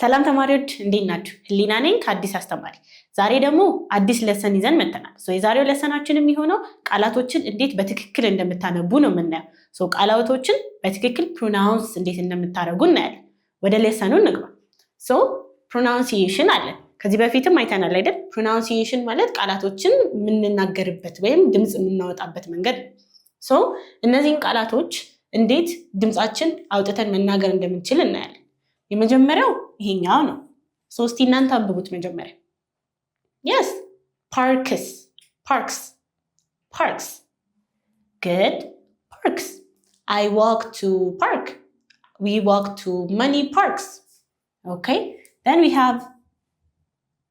ሰላም ተማሪዎች እንዴት ናችሁ? ህሊና ነኝ ከአዲስ አስተማሪ። ዛሬ ደግሞ አዲስ ለሰን ይዘን መጥተናል። የዛሬው ለሰናችን የሚሆነው ቃላቶችን እንዴት በትክክል እንደምታነቡ ነው የምናየው። ቃላቶችን በትክክል ፕሮናውንስ እንዴት እንደምታደርጉ እናያለን። ወደ ለሰኑ እንግባ። ፕሮናውንሲዬሽን አለ። ከዚህ በፊትም አይተናል አይደል? ፕሮናውንሲዬሽን ማለት ቃላቶችን የምንናገርበት ወይም ድምፅ የምናወጣበት መንገድ ነው። እነዚህን ቃላቶች እንዴት ድምፃችን አውጥተን መናገር እንደምንችል እናያለን። የመጀመሪያው ይሄኛው ነው። እስቲ እናንተ አንብቡት መጀመሪያ። yes parks good parks. I walk to park. We walk to many parks. Okay, then we have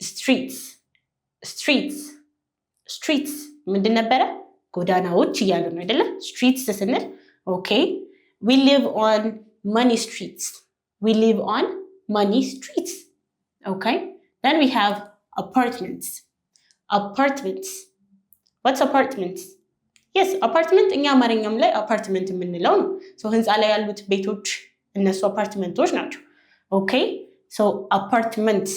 streets ምንድን ነበረ? ጎዳናዎች እያሉ ነው አይደለ? streets ስንል okay, we live on many streets. We live on many streets. Okay, then we have apartments. What's apartments? Yes, apartment እኛ አማርኛም ላይ apartment የምንለው ነው። ህንፃ ላይ ያሉት ቤቶች እነሱ apartmenቶች ናቸው። Okay, so apartments.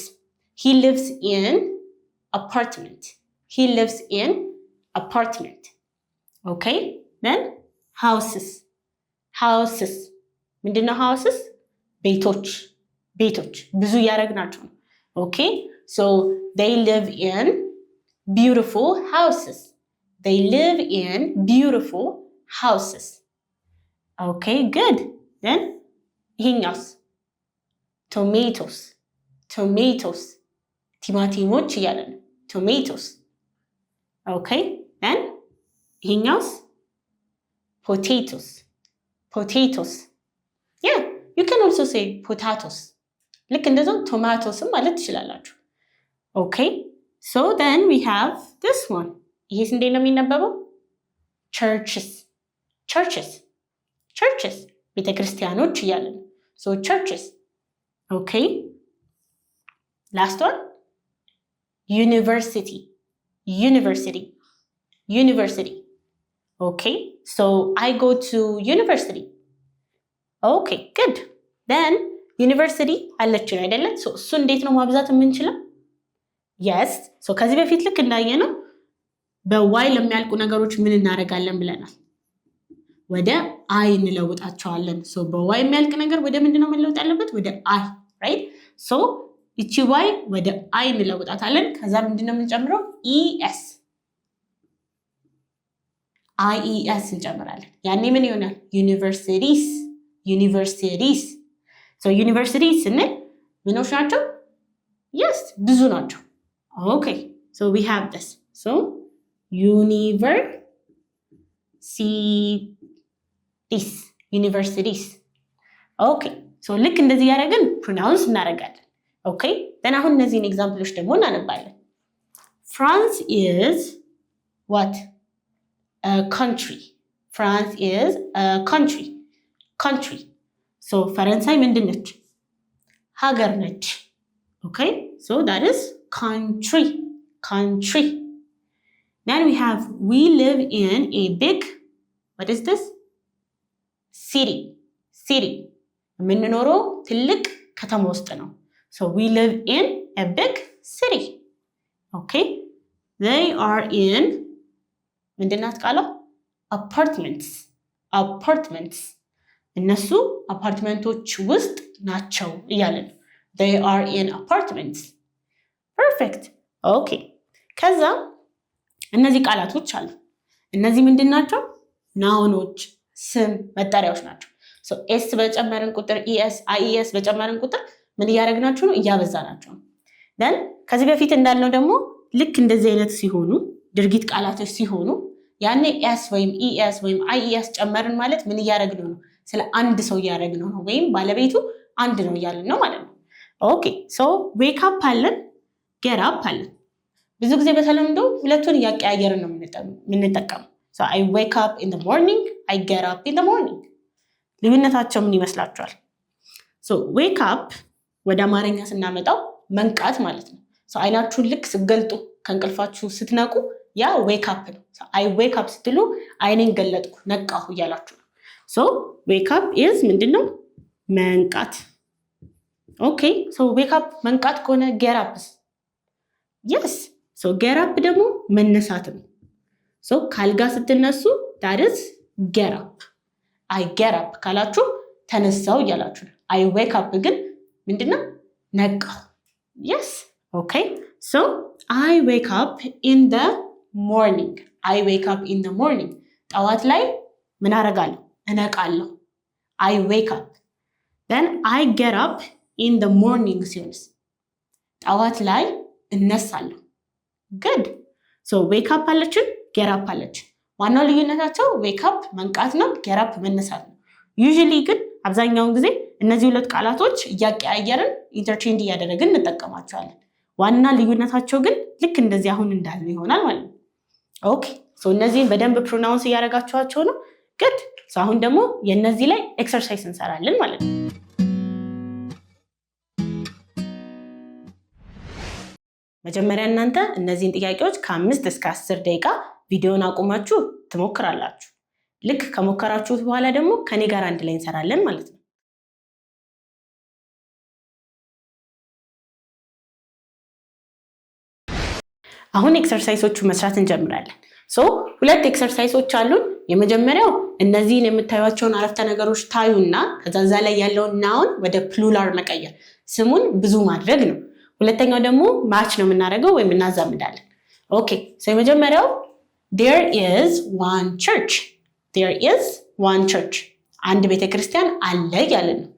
He lives in apartment. Okay, then houses. ምንድን ነው houses? ቤቶች ብዙ ያደረግናቸው ነው። Okay, so they live in beautiful houses. Okay, good. Then ይሄኛውስ? tomatoes ቲማቲሞች እያለ ነው። tomatoes. Okay, then ይሄኛውስ? potatoes. Yeah, you can also say potatoes. ልክ እንደዛው ቶማቶስም ማለት ትችላላችሁ። Okay, so then we have this one. ይሄስ እንዴት ነው የሚነበበው? churches ቤተክርስቲያኖች እያለ ነው። So churches. Okay, last one, university. Okay, so I go to university. Okay, good. Then ዩኒቨርሲቲ አለችን አይደለ? እሱ እንዴት ነው ማብዛት የምንችለው? yes, so ከዚህ በፊት ልክ እንዳየነው በዋይ ለሚያልቁ ነገሮች ምን እናደርጋለን ብለናል? ወደ አይ እንለውጣቸዋለን። በዋይ የሚያልቅ ነገር ወደ ምንድን ነው መለወጥ ያለበት? ወደ አይ, right? so እቺ ዋይ ወደ አይ እንለውጣታለን። ከዛ ምንድን ነው የምንጨምረው? es እንጨምራለን። ያኔ ምን ይሆናል? ዩኒቨርሲቲስ። ዩኒቨርሲቲ ስንል ምኖች ናቸው? yes, ብዙ ናቸው። Okay, so we have this. So universities. Okay, so ልክ እንደዚህ ያደረግን ፕሮናውንስ እናደርጋለን። Okay, then አሁን እነዚህን ኤግዛምፕሎች ደግሞ እናነባለን። France is what? A country. France is a country. So ፈረንሳይ ምንድን ነች? ሀገር ነች። Okay, so that is country. Then we live in a big, what is this? city. የምንኖረው ትልቅ ከተማ ውስጥ ነው። So we live in a big city. Okay, they are in ምንድን ናት ቃሏ? apartments. እነሱ አፓርትመንቶች ውስጥ ናቸው እያለን they are in apartments. perfect. Okay, ከዛ እነዚህ ቃላቶች አሉ። እነዚህ ምንድን ናቸው? ናውኖች፣ ስም፣ መጠሪያዎች ናቸው። ኤስ በጨመርን ቁጥር ኢኤስ በጨመርን ቁጥር ምን እያደረግናቸው ነው? እያበዛናቸው ነው። then ከዚህ በፊት እንዳልነው ደግሞ ልክ እንደዚህ አይነት ሲሆኑ ድርጊት ቃላቶች ሲሆኑ ያኔ ኤስ ወይም ኢኤስ ወይም አይኤስ ጨመርን ማለት ምን እያደረግነው ነው? ስለ አንድ ሰው እያደረግነው ነው፣ ወይም ባለቤቱ አንድ ነው እያልን ነው ማለት ነው። Okay, so wake up አለን፣ get up አለን። ብዙ ጊዜ በተለምዶ ሁለቱን እያቀያየርን ነው የምንጠቀመው። So I wake up in the morning, I get up in the morning. ልዩነታቸው ምን ይመስላችኋል? So wake up ወደ አማርኛ ስናመጣው መንቃት ማለት ነው። So አይናችሁን ልክ ስትገልጡ ከእንቅልፋችሁ ስትነቁ ያ wake up ነው። So I wake up ስትሉ አይኔን ገለጥኩ ነቃሁ እያላችሁ ነው። So wake up is ምንድነው? መንቃት። ኦኬ ሶ ዌክ አፕ መንቃት ከሆነ ጌት አፕስ የስ ሶ ጌት አፕ ደግሞ መነሳት ነው። ሶ ካልጋ ስትነሱ that is get up I get up ካላችሁ ተነሳው እያላችሁ ነው። I wake up ግን ምንድነው ነቃው። yes okay so I wake up in the morning I wake up in the morning ጠዋት ላይ ምን አደርጋለሁ እነቃለሁ I wake up then I get up in the morning ሲሆንስ ጠዋት ላይ እነሳለሁ good so wake up አለችን get up አለችን ዋናው ልዩነታቸው wake up መንቃት ነው get up መነሳት ነው usually ግን አብዛኛውን ጊዜ እነዚህ ሁለት ቃላቶች እያቀያየርን ኢንተርቼንጅ እያደረግን እንጠቀማቸዋለን ዋና ልዩነታቸው ግን ልክ እንደዚህ አሁን እንዳልነው ይሆናል ማለት ነው ኦኬ ሶ እነዚህን በደንብ ፕሮናውንስ እያደረጋችኋቸው ነው good ሶ አሁን ደግሞ የነዚህ ላይ ኤክሰርሳይዝ እንሰራለን ማለት ነው መጀመሪያ እናንተ እነዚህን ጥያቄዎች ከ5 እስከ 10 ደቂቃ ቪዲዮን አቁማችሁ ትሞክራላችሁ ልክ ከሞከራችሁት በኋላ ደግሞ ከኔ ጋር አንድ ላይ እንሰራለን ማለት ነው አሁን ኤክሰርሳይሶቹ መስራት እንጀምራለን ሶ ሁለት ኤክሰርሳይሶች አሉን የመጀመሪያው እነዚህን የምታዩዋቸውን አረፍተ ነገሮች ታዩና ከዛ ላይ ያለውን ናውን ወደ ፕሉራል መቀየር ስሙን ብዙ ማድረግ ነው ሁለተኛው ደግሞ ማች ነው የምናደርገው ወይም እናዛምዳለን ኦኬ ሶ የመጀመሪያው there is one church there is one church አንድ ቤተክርስቲያን አለ ያለን ነው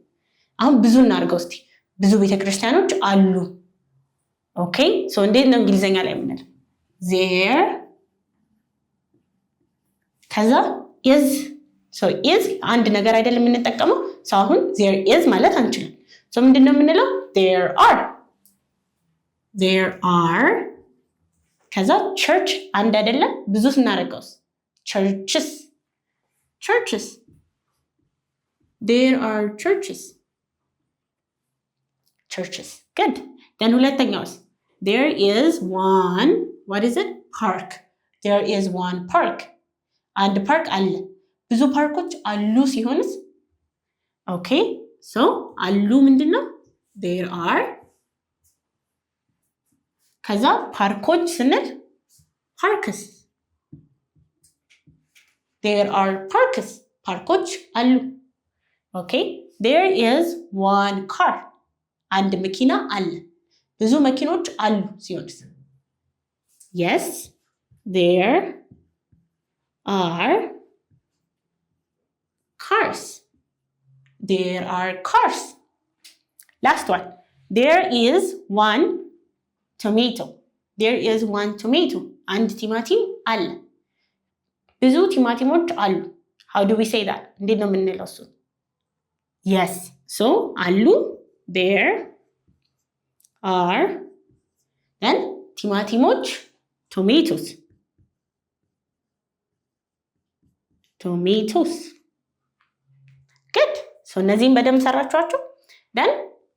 አሁን ብዙ እናርገው እስቲ ብዙ ቤተክርስቲያኖች አሉ ኦኬ ሶ እንዴት ነው እንግሊዘኛ ላይ የምንለው there ከዛ is so is አንድ ነገር አይደለም የምንጠቀመው ሶ አሁን there is ማለት አንችልም ሶ ምንድነው የምንለው there are ከዛ church አንድ አይደለም ብዙ ስናረጋውስ churches there are churches good then ሁለተኛውስ there is one what is it park there is one park አንድ ፓርክ አለ ብዙ ፓርኮች አሉ ሲሆንስ ኦኬ ሶ አሉ ምንድነው there are ከዛ ፓርኮች ስንል parks there are parks ፓርኮች አሉ ኦኬ there is one car አንድ መኪና አለ ብዙ መኪኖች አሉ ሲሆንስ yes there are cars there are cars last one there is one tomato there is one tomato አንድ ቲማቲም አለ ብዙ ቲማቲሞች አሉ how do we say that እንዴት ነው የምንለው እሱ yes so አሉ there are then ቲማቲሞች tomatoes good so እነዚህን በደንብ ሰራችኋቸው then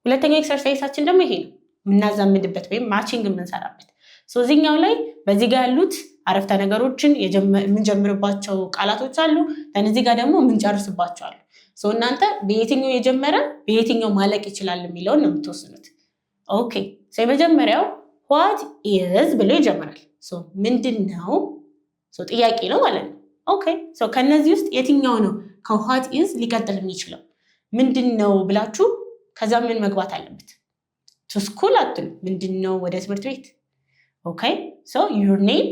ሁለተኛው ኤክሰርሳይሳችን ደግሞ ይሄ ነው የምናዛምድበት ወይም ማቺንግ የምንሰራበት ሶ እዚህኛው ላይ በዚህ ጋር ያሉት አረፍተ ነገሮችን የምንጀምርባቸው ቃላቶች አሉ እዚህ ጋር ደግሞ የምንጨርስባቸው አሉ ሶ እናንተ በየትኛው የጀመረ በየትኛው ማለቅ ይችላል የሚለውን ነው የምትወስኑት ኦኬ ሶ የመጀመሪያው what is ብሎ ይጀምራል ሶ ምንድነው ሶ ጥያቄ ነው ማለት ነው ኦኬ ሶ ከነዚህ ውስጥ የትኛው ነው ከwhat is ሊቀጥል የሚችለው ምንድነው ብላችሁ ከዛ ምን መግባት አለበት to school አትሉ ምንድነው ወደ ትምህርት ቤት ኦኬ ሶ your name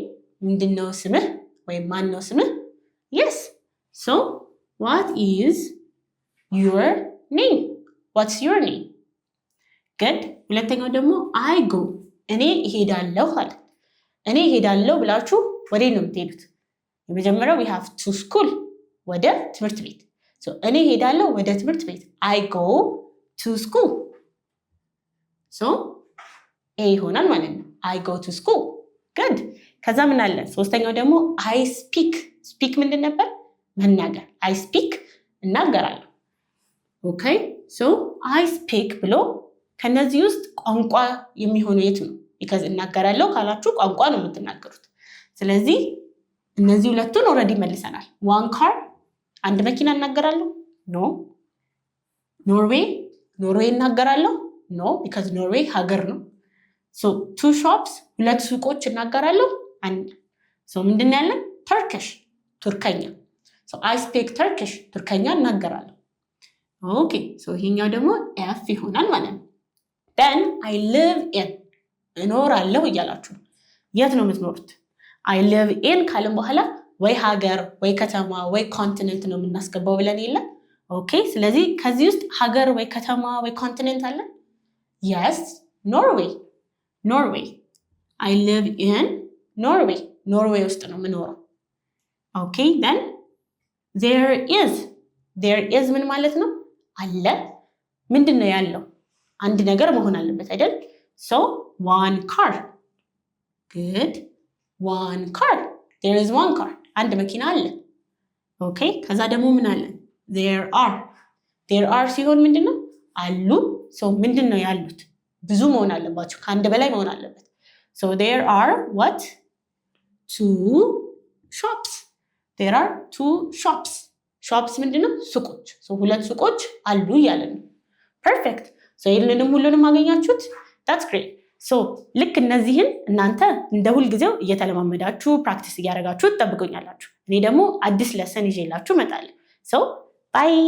ምንድነው ስምህ ወይም ማን ነው ስምህ yes so what is your name what's your name good ሁለተኛው ደግሞ I go እኔ እሄዳለሁ አለ እኔ እሄዳለሁ ብላችሁ ወዴት ነው የምትሄዱት የመጀመሪያው we have to school ወደ ትምህርት ቤት so እኔ እሄዳለሁ ወደ ትምህርት ቤት I go to school so a ይሆናል ማለት ነው I go to school good ከዛ ምን አለ ሶስተኛው ደግሞ I speak ምንድን ነበር መናገር I speak እናገራለሁ okay so I speak ብሎ ከነዚህ ውስጥ ቋንቋ የሚሆነው የቱ ነው because እናገራለሁ ካላችሁ ቋንቋ ነው የምትናገሩት ስለዚህ እነዚህ ሁለቱን ኦሬዲ መልሰናል one car አንድ መኪና እናገራለሁ no ኖርዌይ እናገራለሁ ኖ ቢካዝ ኖርዌይ ሀገር ነው። ሶ 2 shops ሁለት ሱቆች እናገራለሁ። አንድ ሶ ምንድን ያለን ተርኪሽ ቱርከኛ። ሶ አይ ስፒክ ተርኪሽ ቱርከኛ እናገራለሁ። ኦኬ ሶ ይሄኛው ደግሞ ኤፍ ይሆናል ማለት ነው። then I live in እኖራለሁ እያላችሁ የት ነው የምትኖሩት? I live in ካልን በኋላ ወይ ሀገር ወይ ከተማ ወይ ኮንቲኔንት ነው የምናስገባው ብለን የለ? ኦኬ ስለዚህ ከዚህ ውስጥ ሀገር ወይ ከተማ ወይ ኮንቲኔንት አለ? yes ኖርዌይ I live in ኖርዌይ ውስጥ ነው የምኖረው። ኦኬ then there is ምን ማለት ነው? አለ። ምንድን ነው ያለው? አንድ ነገር መሆን አለበት አይደል? so one car good one car there is one car አንድ መኪና አለ። ኦኬ ከዛ ደግሞ ምን አለ? there are ሲሆን ምንድን ነው? አሉ። so ምንድን ነው ያሉት? ብዙ መሆን አለባቸው፣ ከአንድ በላይ መሆን አለበት። so there are what? 2 shops there are 2 shops ምንድን ነው? ሱቆች። so ሁለት ሱቆች አሉ እያለን ነው። ፐርፌክት so ይሄንንም ሁሉንም አገኛችሁት? that's great so ልክ እነዚህን እናንተ እንደ ሁልጊዜው እየተለማመዳችሁ ፕራክቲስ እያደረጋችሁ ትጠብቁኛላችሁ። እኔ ደግሞ አዲስ ለሰን ይዤላችሁ እመጣለሁ። so bye